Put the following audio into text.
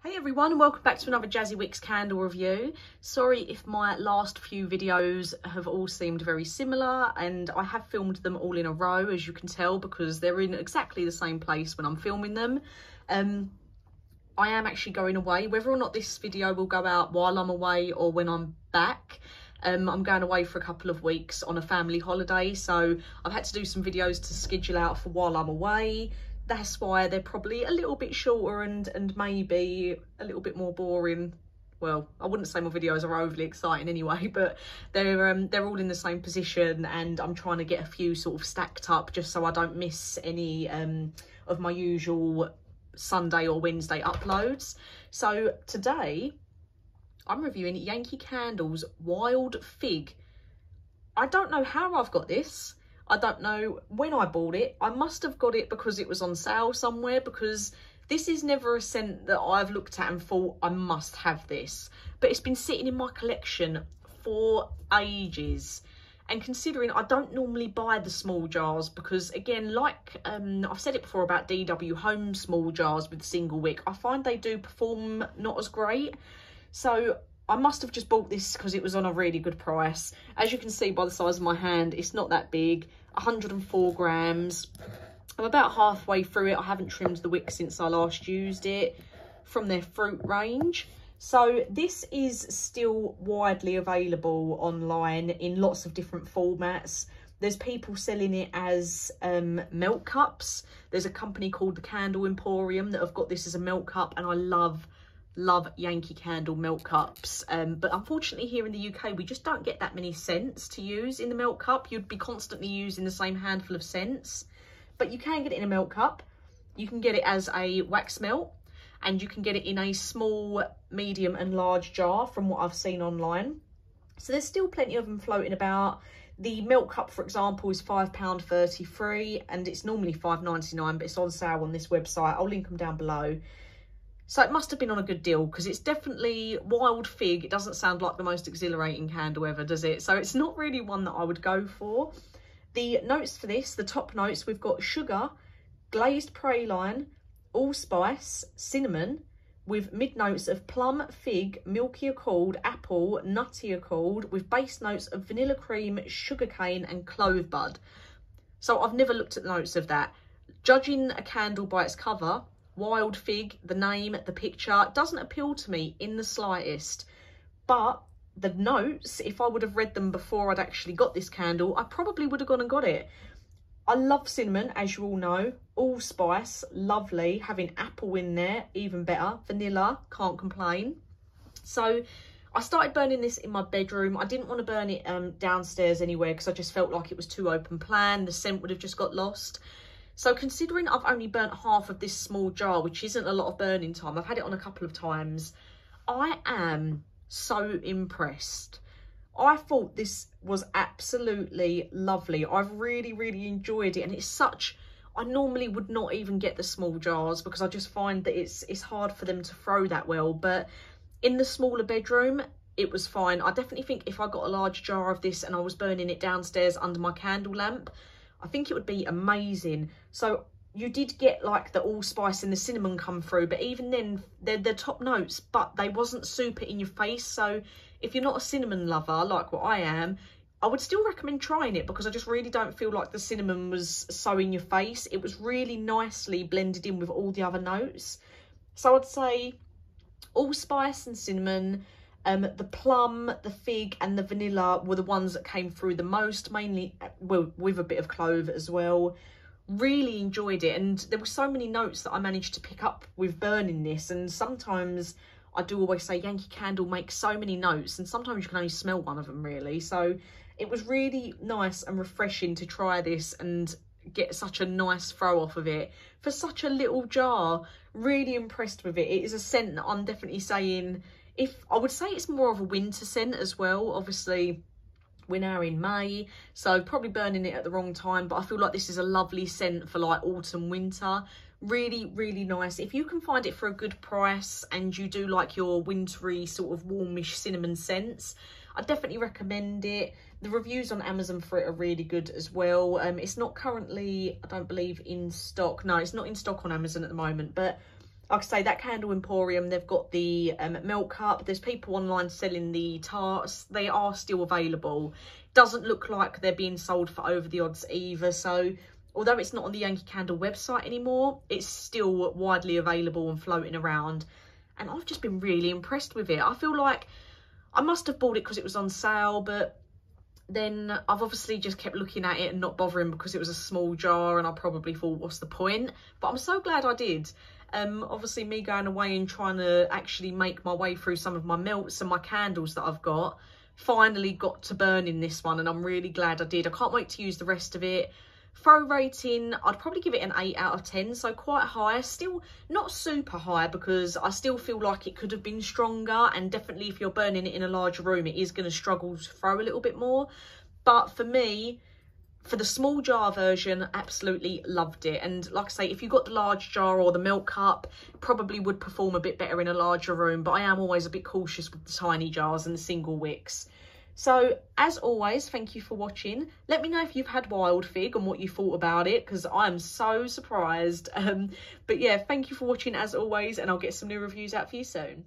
Hey everyone, and welcome back to another Jazzy Wicks candle review. Sorry if my last few videos have all seemed very similar, and I have filmed them all in a row, as you can tell, because they're in exactly the same place when I'm filming them. I am actually going away. Whether or not this video will go out while I'm away or when I'm back, I'm going away for a couple of weeks on a family holiday, so I've had to do some videos to schedule out for while I'm away. That's why they're probably a little bit shorter and maybe a little bit more boring. Well, I wouldn't say my videos are overly exciting anyway, but they're all in the same position, and I'm trying to get a few sort of stacked up just so I don't miss any of my usual Sunday or Wednesday uploads. So today I'm reviewing Yankee Candle's Wild Fig. I don't know how I've got this. I don't know when I bought it. I must have got it because it was on sale somewhere, because this is never a scent that I've looked at and thought I must have this. But it's been sitting in my collection for ages. And considering I don't normally buy the small jars, because again, like I've said it before about DW Home small jars with single wick, I find they do perform not as great. So I must have just bought this because it was on a really good price. As you can see by the size of my hand, it's not that big. 104 grams. I'm about halfway through it. I haven't trimmed the wick since I last used it from their fruit range. So this is still widely available online in lots of different formats. There's people selling it as milk cups. There's a company called the Candle Emporium that have got this as a milk cup, and I love Yankee Candle milk cups, but unfortunately here in the UK we just don't get that many scents to use in the milk cup. You'd be constantly using the same handful of scents, but you can get it in a milk cup. You can get it as a wax melt, and you can get it in a small, medium and large jar from what I've seen online. So there's still plenty of them floating about. The milk cup, for example, is £5.33 and it's normally £5.99, but it's on sale on this website. I'll link them down below. So it must have been on a good deal, because it's definitely Wild Fig. It doesn't sound like the most exhilarating candle ever, does it? So it's not really one that I would go for. The notes for this, the top notes, we've got sugar, glazed praline, allspice, cinnamon, with mid notes of plum, fig, milky accord, apple, nutty accord, with base notes of vanilla cream, sugarcane and clove bud. So I've never looked at the notes of that. Judging a candle by its cover, Wild Fig, the name, the picture, doesn't appeal to me in the slightest. But the notes, if I would have read them before I'd actually got this candle, I probably would have gone and got it. I love cinnamon, as you all know. Allspice, lovely. Having apple in there, even better. Vanilla, can't complain. So I started burning this in my bedroom. I didn't want to burn it downstairs anywhere, because I just felt like it was too open plan. The scent would have just got lost. So considering I've only burnt half of this small jar, which isn't a lot of burning time, I've had it on a couple of times, I am so impressed. I thought this was absolutely lovely. I've really enjoyed it, and it's such, I normally would not even get the small jars because I just find that it's hard for them to throw that well, but in the smaller bedroom it was fine. I definitely think if I got a large jar of this and I was burning it downstairs under my candle lamp, I think it would be amazing. So you did get like the allspice and the cinnamon come through, but even then they're top notes, but they wasn't super in your face. So if you're not a cinnamon lover like what I am, I would still recommend trying it, because I just really don't feel like the cinnamon was so in your face. It was really nicely blended in with all the other notes. So I'd say allspice and cinnamon, the plum, the fig and the vanilla were the ones that came through the most, mainly well, with a bit of clove as well. Really enjoyed it, and there were so many notes that I managed to pick up with burning this. And sometimes I do always say Yankee Candle makes so many notes, and sometimes you can only smell one of them really. So it was really nice and refreshing to try this and get such a nice throw off of it for such a little jar. Really impressed with it. It is a scent that I'm definitely saying, if I would say it's more of a winter scent as well. Obviously we're now in May, so probably burning it at the wrong time, but I feel like this is a lovely scent for like autumn, winter. Really nice. If you can find it for a good price and you do like your wintry sort of warmish cinnamon scents, I definitely recommend it. The reviews on Amazon for it are really good as well. It's not currently, I don't believe, in stock. No, it's not in stock on Amazon at the moment, but like I say, that Candle Emporium, they've got the milk cup. There's people online selling the tarts. They are still available. Doesn't look like they're being sold for over the odds either. So although it's not on the Yankee Candle website anymore, it's still widely available and floating around. And I've just been really impressed with it. I feel like I must have bought it because it was on sale, but then I've obviously just kept looking at it and not bothering because it was a small jar, and I probably thought, what's the point? But I'm so glad I did. Obviously me going away and trying to actually make my way through some of my melts and my candles that I've got, finally got to burning this one, and I'm really glad I did. I can't wait to use the rest of it. Throw rating, I'd probably give it an 8 out of 10, so quite high. Still not super high because I still feel like it could have been stronger, and definitely if you're burning it in a larger room, it is going to struggle to throw a little bit more. But for me, for the small jar version, absolutely loved it. And like I say, if you got the large jar or the milk cup, probably would perform a bit better in a larger room, but I am always a bit cautious with the tiny jars and the single wicks. So as always, thank you for watching. Let me know if you've had Wild Fig and what you thought about it, because I'm so surprised. But yeah, thank you for watching as always, and I'll get some new reviews out for you soon.